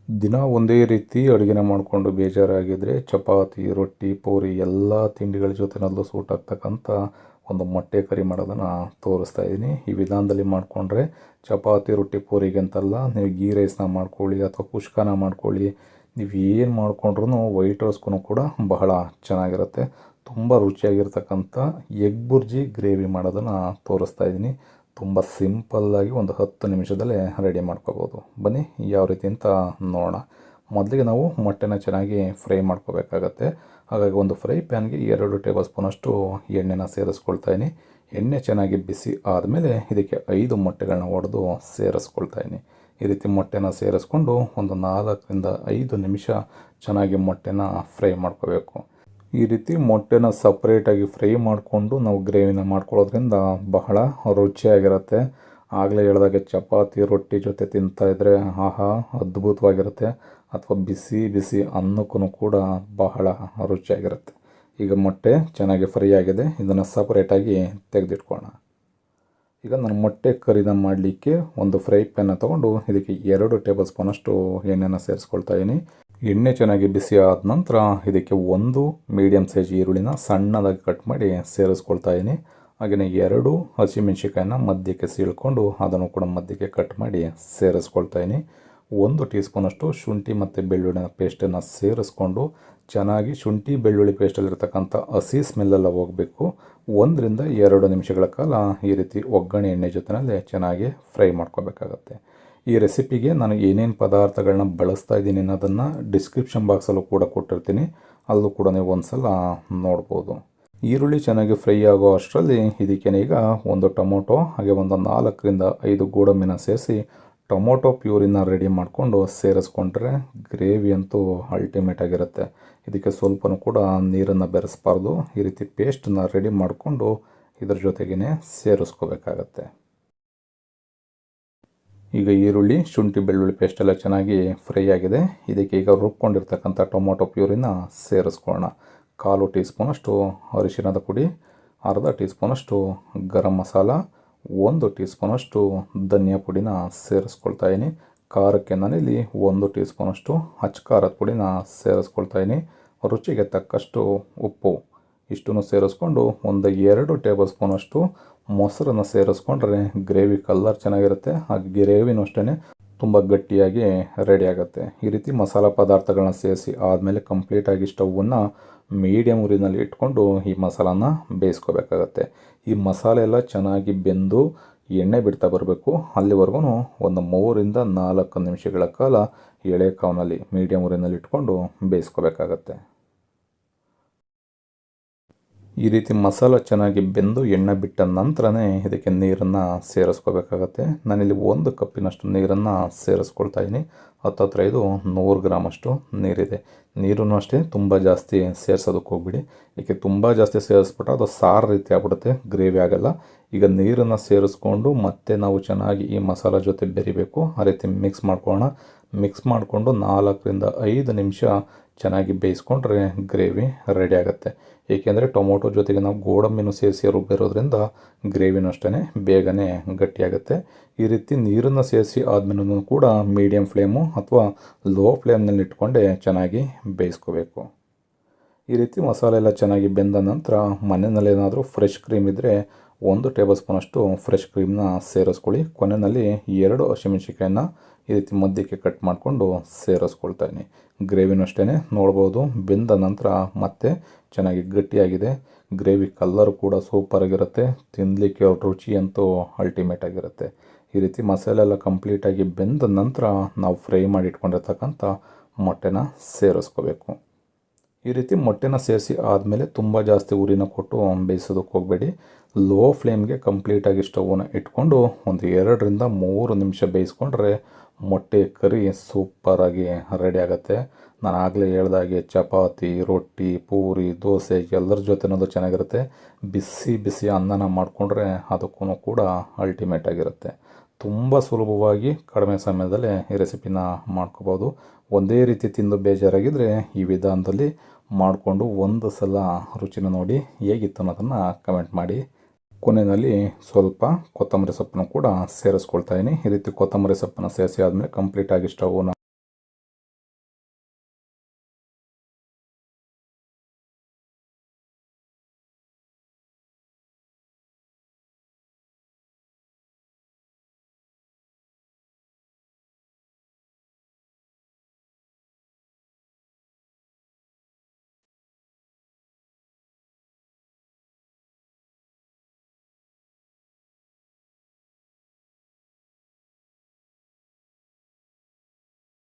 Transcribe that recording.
ದಿನ ಒಂದೇ ರೀತಿ ಅಡುಗೆನ ಮಾಡಿಕೊಂಡು ಬೇಜಾರಾಗಿದ್ದರೆ ಚಪಾತಿ, ರೊಟ್ಟಿ, ಪೂರಿ ಎಲ್ಲ ತಿಂಡಿಗಳ ಜೊತೆನಲ್ಲೂ ಸೂಟ್ ಆಗ್ತಕ್ಕಂಥ ಒಂದು ಮೊಟ್ಟೆ ಕರಿ ಮಾಡೋದನ್ನು ತೋರಿಸ್ತಾ ಇದ್ದೀನಿ. ಈ ವಿಧಾನದಲ್ಲಿ ಮಾಡಿಕೊಂಡ್ರೆ ಚಪಾತಿ, ರೊಟ್ಟಿ, ಪೂರಿಗೆ ಅಂತಲ್ಲ, ನೀವು ಗೀ ರೈಸ್ನ ಮಾಡ್ಕೊಳ್ಳಿ ಅಥವಾ ಕುಷ್ಕಾನ ಮಾಡ್ಕೊಳ್ಳಿ, ನೀವು ಏನು ಮಾಡಿಕೊಂಡ್ರೂ ವೈಟ್ ರೈಸ್ಗೂ ಕೂಡ ಬಹಳ ಚೆನ್ನಾಗಿರುತ್ತೆ. ತುಂಬ ರುಚಿಯಾಗಿರ್ತಕ್ಕಂಥ ಎಗ್ ಬುರ್ಜಿ ಗ್ರೇವಿ ಮಾಡೋದನ್ನು ತೋರಿಸ್ತಾ ಇದ್ದೀನಿ. ತುಂಬ ಸಿಂಪಲ್ಲಾಗಿ ಒಂದು 10 ನಿಮಿಷದಲ್ಲೇ ರೆಡಿ ಮಾಡ್ಕೋಬೋದು. ಬನ್ನಿ ಯಾವ ರೀತಿ ಅಂತ ನೋಡೋಣ. ಮೊದಲಿಗೆ ನಾವು ಮೊಟ್ಟೆನ ಚೆನ್ನಾಗಿ ಫ್ರೈ ಮಾಡ್ಕೋಬೇಕಾಗತ್ತೆ. ಹಾಗಾಗಿ ಒಂದು ಫ್ರೈ ಪ್ಯಾನ್ಗೆ 2 ಟೇಬಲ್ ಸ್ಪೂನಷ್ಟು ಎಣ್ಣೆನ ಸೇರಿಸ್ಕೊಳ್ತಾಯಿನಿ. ಎಣ್ಣೆ ಚೆನ್ನಾಗಿ ಬಿಸಿ ಆದಮೇಲೆ ಇದಕ್ಕೆ 5 ಮೊಟ್ಟೆಗಳನ್ನ ಒಡೆದು ಸೇರಿಸ್ಕೊಳ್ತಾಯಿನಿ. ಈ ರೀತಿ ಮೊಟ್ಟೆನ ಸೇರಿಸ್ಕೊಂಡು ಒಂದು 4 ರಿಂದ 5 ನಿಮಿಷ ಚೆನ್ನಾಗಿ ಮೊಟ್ಟೆನ ಫ್ರೈ ಮಾಡ್ಕೋಬೇಕು. ಈ ರೀತಿ ಮೊಟ್ಟೆನ ಸಪ್ರೇಟಾಗಿ ಫ್ರೈ ಮಾಡಿಕೊಂಡು ನಾವು ಗ್ರೇವಿನ ಮಾಡ್ಕೊಳ್ಳೋದ್ರಿಂದ ಬಹಳ ರುಚಿಯಾಗಿರುತ್ತೆ. ಆಗಲೇ ಹೇಳಿದಾಗೆ ಚಪಾತಿ, ರೊಟ್ಟಿ ಜೊತೆ ತಿಂತಾಯಿದ್ರೆ ಆಹಾ ಅದ್ಭುತವಾಗಿರುತ್ತೆ. ಅಥವಾ ಬಿಸಿ ಬಿಸಿ ಅನ್ನಕ್ಕೂ ಕೂಡ ಬಹಳ ರುಚಿಯಾಗಿರುತ್ತೆ. ಈಗ ಮೊಟ್ಟೆ ಚೆನ್ನಾಗಿ ಫ್ರೈ ಆಗಿದೆ, ಇದನ್ನು ಸಪ್ರೇಟಾಗಿ ತೆಗೆದಿಟ್ಕೊಳ್ಳೋಣ. ಈಗ ನಾನು ಮೊಟ್ಟೆ ಕರಿನ ಮಾಡಲಿಕ್ಕೆ ಒಂದು ಫ್ರೈ ಪ್ಯಾನ್ನ ತೊಗೊಂಡು ಇದಕ್ಕೆ 2 ಟೇಬಲ್ ಸ್ಪೂನಷ್ಟು ಎಣ್ಣೆನ ಸೇರಿಸ್ಕೊಳ್ತಾಯಿನಿ. ಎಣ್ಣೆ ಚೆನ್ನಾಗಿ ಬಿಸಿ ಆದ ನಂತರ ಇದಕ್ಕೆ 1 ಮೀಡಿಯಮ್ ಸೈಜ್ ಈರುಳ್ಳಿನ ಸಣ್ಣದಾಗಿ ಕಟ್ ಮಾಡಿ ಸೇರಿಸ್ಕೊಳ್ತಾಯಿನಿ. ಹಾಗೆಯೇ 2 ಹಸಿಮೆಣಸಿಕಾಯಿನ ಮಧ್ಯಕ್ಕೆ ಸೀಳ್ಕೊಂಡು ಅದನ್ನು ಕೂಡ ಮಧ್ಯಕ್ಕೆ ಕಟ್ ಮಾಡಿ ಸೇರಿಸ್ಕೊಳ್ತಾಯಿನಿ. 1 ಟೀ ಸ್ಪೂನಷ್ಟು ಶುಂಠಿ ಮತ್ತು ಬೆಳ್ಳುಳ್ಳಿನ ಪೇಸ್ಟನ್ನು ಸೇರಿಸ್ಕೊಂಡು ಚೆನ್ನಾಗಿ ಶುಂಠಿ ಬೆಳ್ಳುಳ್ಳಿ ಪೇಸ್ಟಲ್ಲಿರ್ತಕ್ಕಂಥ ಹಸಿ ಸ್ಮೆಲ್ಲೆಲ್ಲ ಹೋಗಬೇಕು. 1 ರಿಂದ 2 ನಿಮಿಷಗಳ ಕಾಲ ಈ ರೀತಿ ಒಗ್ಗರಣೆ ಎಣ್ಣೆ ಜೊತೆಯಲ್ಲೇ ಚೆನ್ನಾಗಿ ಫ್ರೈ ಮಾಡ್ಕೋಬೇಕಾಗತ್ತೆ. ಈ ರೆಸಿಪಿಗೆ ನಾನು ಏನೇನು ಪದಾರ್ಥಗಳನ್ನ ಬಳಸ್ತಾ ಇದ್ದೀನಿ ಅನ್ನೋದನ್ನು ಡಿಸ್ಕ್ರಿಪ್ಷನ್ ಬಾಕ್ಸಲ್ಲೂ ಕೂಡ ಕೊಟ್ಟಿರ್ತೀನಿ, ಅಲ್ಲೂ ಕೂಡ ನೀವು ಒಂದು ಸಲ ನೋಡ್ಬೋದು. ಈರುಳ್ಳಿ ಚೆನ್ನಾಗಿ ಫ್ರೈ ಆಗೋ ಅಷ್ಟರಲ್ಲಿ ಇದಕ್ಕೆ ಈಗ 1 ಟೊಮೊಟೊ ಹಾಗೆ ಒಂದು 4 ರಿಂದ 5 ಗೋಡಂಬಿನ ಸೇರಿಸಿ ಟೊಮೊಟೊ ಪ್ಯೂರಿನ ರೆಡಿ ಮಾಡಿಕೊಂಡು ಸೇರಿಸ್ಕೊಂಡ್ರೆ ಗ್ರೇವಿ ಅಂತೂ ಅಲ್ಟಿಮೇಟ್ ಆಗಿರುತ್ತೆ. ಇದಕ್ಕೆ ಸ್ವಲ್ಪನೂ ಕೂಡ ನೀರನ್ನು ಬೆರೆಸಬಾರ್ದು. ಈ ರೀತಿ ಪೇಸ್ಟನ್ನ ರೆಡಿ ಮಾಡಿಕೊಂಡು ಇದ್ರ ಜೊತೆಗೇ ಸೇರಿಸ್ಕೋಬೇಕಾಗತ್ತೆ. ಈಗ ಈರುಳ್ಳಿ, ಶುಂಠಿ, ಬೆಳ್ಳುಳ್ಳಿ ಪೇಸ್ಟೆಲ್ಲ ಚೆನ್ನಾಗಿ ಫ್ರೈ ಆಗಿದೆ. ಇದಕ್ಕೆ ಈಗ ರುಬ್ಕೊಂಡಿರ್ತಕ್ಕಂಥ ಟೊಮೊಟೊ ಪ್ಯೂರಿನ ಸೇರಿಸ್ಕೊಳ್ಳೋಣ. 1/4 ಟೀ ಸ್ಪೂನಷ್ಟು ಅರಿಶಿಣದ ಪುಡಿ, ಅರ್ಧ ಟೀ ಸ್ಪೂನಷ್ಟು ಗರಂ ಮಸಾಲ, 1 ಟೀ ಸ್ಪೂನಷ್ಟು ಧನಿಯಾ ಪುಡಿನ ಸೇರಿಸ್ಕೊಳ್ತಾಯಿನಿ. ಖಾರಕ್ಕೆ ನಾನಿಲ್ಲಿ 1 ಟೀ ಸ್ಪೂನಷ್ಟು ಅಚ್ಚ ಖಾರದ ಪುಡಿನ ಸೇರಿಸ್ಕೊಳ್ತಾಯಿನಿ. ರುಚಿಗೆ ತಕ್ಕಷ್ಟು ಉಪ್ಪು ಇಷ್ಟನ್ನು ಸೇರಿಸ್ಕೊಂಡು ಒಂದು 2 ಟೇಬಲ್ ಸ್ಪೂನಷ್ಟು ಮೊಸರನ್ನು ಸೇರಿಸ್ಕೊಂಡ್ರೆ ಗ್ರೇವಿ ಕಲರ್ ಚೆನ್ನಾಗಿರುತ್ತೆ. ಹಾಗೆ ಗ್ರೇವಿನೂ ಅಷ್ಟೇ ತುಂಬ ಗಟ್ಟಿಯಾಗಿ ರೆಡಿ ಆಗುತ್ತೆ. ಈ ರೀತಿ ಮಸಾಲ ಪದಾರ್ಥಗಳನ್ನ ಸೇರಿಸಿ ಆದಮೇಲೆ ಕಂಪ್ಲೀಟಾಗಿ ಸ್ಟವನ್ನು ಮೀಡಿಯಮ್ ಉರಿನಲ್ಲಿ ಇಟ್ಕೊಂಡು ಈ ಮಸಾಲಾನ ಬೇಯಿಸ್ಕೋಬೇಕಾಗತ್ತೆ. ಈ ಮಸಾಲೆ ಎಲ್ಲ ಚೆನ್ನಾಗಿ ಬೆಂದು ಎಣ್ಣೆ ಬಿಡ್ತಾ ಬರಬೇಕು. ಅಲ್ಲಿವರೆಗೂ ಒಂದು 3 ರಿಂದ 4 ನಿಮಿಷಗಳ ಕಾಲ ಎಳೆ ಕಾವಿನಲ್ಲಿ ಮೀಡಿಯಮ್ ಉರಿನಲ್ಲಿ ಇಟ್ಕೊಂಡು ಬೇಯಿಸ್ಕೋಬೇಕಾಗತ್ತೆ. ಈ ರೀತಿ ಮಸಾಲ ಚೆನ್ನಾಗಿ ಬೆಂದು ಎಣ್ಣೆ ಬಿಟ್ಟ ನಂತರನೇ ಇದಕ್ಕೆ ನೀರನ್ನು ಸೇರಿಸ್ಕೋಬೇಕಾಗತ್ತೆ. ನಾನಿಲ್ಲಿ 1 ಕಪ್ಪಿನಷ್ಟು ನೀರನ್ನು ಸೇರಿಸ್ಕೊಳ್ತಾಯಿನಿ. ಹತ್ತಿರ ಇದು 100 ಗ್ರಾಮಷ್ಟು ನೀರಿದೆ. ನೀರನ್ನು ಅಷ್ಟೇ ತುಂಬ ಜಾಸ್ತಿ ಸೇರಿಸೋದಕ್ಕೆ ಹೋಗ್ಬಿಡಿ. ಏಕೆ ತುಂಬ ಜಾಸ್ತಿ ಸೇರಿಸ್ಬಿಟ್ರೆ ಅದು ಸಾರು ರೀತಿ ಆಗ್ಬಿಡುತ್ತೆ, ಗ್ರೇವಿ ಆಗೋಲ್ಲ. ಈಗ ನೀರನ್ನು ಸೇರಿಸ್ಕೊಂಡು ಮತ್ತೆ ನಾವು ಚೆನ್ನಾಗಿ ಈ ಮಸಾಲ ಜೊತೆ ಬೆರಿಬೇಕು. ಆ ರೀತಿ ಮಿಕ್ಸ್ ಮಾಡ್ಕೊಳ್ಳೋಣ. ಮಿಕ್ಸ್ ಮಾಡಿಕೊಂಡು 4 ರಿಂದ 5 ನಿಮಿಷ ಚೆನ್ನಾಗಿ ಬೇಯಿಸ್ಕೊಂಡ್ರೆ ಗ್ರೇವಿ ರೆಡಿ ಆಗುತ್ತೆ. ಏಕೆಂದರೆ ಟೊಮೊಟೊ ಜೊತೆಗೆ ನಾವು ಗೋಡಂಬಿನೂ ಸೇರಿಸಿ ರುಬ್ಬಿರೋದ್ರಿಂದ ಗ್ರೇವಿನೂ ಅಷ್ಟೇ ಬೇಗನೆ ಗಟ್ಟಿಯಾಗುತ್ತೆ. ಈ ರೀತಿ ನೀರನ್ನು ಸೇರಿಸಿ ಆದಮೇಲೂ ಕೂಡ ಮೀಡಿಯಮ್ ಫ್ಲೇಮು ಅಥವಾ ಲೋ ಫ್ಲೇಮ್ನಲ್ಲಿ ಇಟ್ಕೊಂಡೆ ಚೆನ್ನಾಗಿ ಬೇಯಿಸ್ಕೋಬೇಕು. ಈ ರೀತಿ ಮಸಾಲೆ ಎಲ್ಲ ಚೆನ್ನಾಗಿ ಬೆಂದ ನಂತರ ಮನೆಯಲ್ಲಿ ಏನಾದರೂ ಫ್ರೆಶ್ ಕ್ರೀಮ್ ಇದ್ದರೆ 1 ಟೇಬಲ್ ಸ್ಪೂನಷ್ಟು ಫ್ರೆಶ್ ಕ್ರೀಮ್ನ ಸೇರಿಸ್ಕೊಳ್ಳಿ. ಕೊನೆಯಲ್ಲಿ 2 ಹಸಿಮೆಣಸಿಕಾಯಿನ ಈ ರೀತಿ ಮಧ್ಯಕ್ಕೆ ಕಟ್ ಮಾಡಿಕೊಂಡು ಸೇರಿಸ್ಕೊಳ್ತಾಯಿನಿ. ಗ್ರೇವಿನೂ ಅಷ್ಟೇ ನೋಡ್ಬೋದು ಬೆಂದ ನಂತರ ಮತ್ತೆ ಚೆನ್ನಾಗಿ ಗಟ್ಟಿಯಾಗಿದೆ. ಗ್ರೇವಿ ಕಲ್ಲರ್ ಕೂಡ ಸೂಪರಾಗಿರುತ್ತೆ. ತಿನ್ನಲಿಕ್ಕೆ ರುಚಿ ಅಂತೂ ಅಲ್ಟಿಮೇಟ್ ಆಗಿರುತ್ತೆ. ಈ ರೀತಿ ಮಸಾಲೆ ಎಲ್ಲ ಕಂಪ್ಲೀಟಾಗಿ ಬೆಂದ ನಂತರ ನಾವು ಫ್ರೈ ಮಾಡಿ ಇಟ್ಕೊಂಡಿರ್ತಕ್ಕಂಥ ಮೊಟ್ಟೆನ ಸೇರಿಸ್ಕೋಬೇಕು. ಈ ರೀತಿ ಮೊಟ್ಟೆನ ಸೇರಿಸಿ ಆದಮೇಲೆ ತುಂಬ ಜಾಸ್ತಿ ಉರಿನ ಕೊಟ್ಟು ಬೇಯಿಸೋದಕ್ಕೆ ಹೋಗಬೇಡಿ. ಲೋ ಫ್ಲೇಮ್ಗೆ ಕಂಪ್ಲೀಟಾಗಿ ಸ್ಟವನ್ನು ಇಟ್ಕೊಂಡು ಒಂದು 2 ರಿಂದ 3 ನಿಮಿಷ ಬೇಯಿಸ್ಕೊಂಡ್ರೆ ಮೊಟ್ಟೆ ಕರಿ ಸೂಪರಾಗಿ ರೆಡಿ ಆಗುತ್ತೆ. ನಾನು ಆಗಲೇ ಹೇಳ್ದಾಗೆ ಚಪಾತಿ, ರೊಟ್ಟಿ, ಪೂರಿ, ದೋಸೆ ಎಲ್ಲರ ಜೊತೆನೂ ಚೆನ್ನಾಗಿರುತ್ತೆ. ಬಿಸಿ ಬಿಸಿ ಅನ್ನನ ಮಾಡಿಕೊಂಡ್ರೆ ಅದಕ್ಕೂ ಕೂಡ ಅಲ್ಟಿಮೇಟ್ ಆಗಿರುತ್ತೆ. ತುಂಬ ಸುಲಭವಾಗಿ ಕಡಿಮೆ ಸಮಯದಲ್ಲೇ ಈ ರೆಸಿಪಿನ ಮಾಡ್ಕೋಬೋದು. ಒಂದೇ ರೀತಿ ತಿಂದು ಬೇಜಾರಾಗಿದ್ದರೆ ಈ ವಿಧಾನದಲ್ಲಿ ಮಾಡಿಕೊಂಡು ಒಂದು ಸಲ ರುಚಿನ ನೋಡಿ ಹೇಗಿತ್ತು ಅನ್ನೋದನ್ನು ಕಮೆಂಟ್ ಮಾಡಿ. ಕೊನೆಯಲ್ಲಿ ಸ್ವಲ್ಪ ಕೊತ್ತಂಬರಿ ಸೊಪ್ಪನ್ನು ಕೂಡ ಸೇರಿಸ್ಕೊಳ್ತಾಯಿನಿ. ಈ ರೀತಿ ಕೊತ್ತಂಬರಿ ಸೊಪ್ಪನ್ನು ಸೇರಿಸಿ ಆದಮೇಲೆ ಕಂಪ್ಲೀಟಾಗಿ ಸ್ಟವ್ನ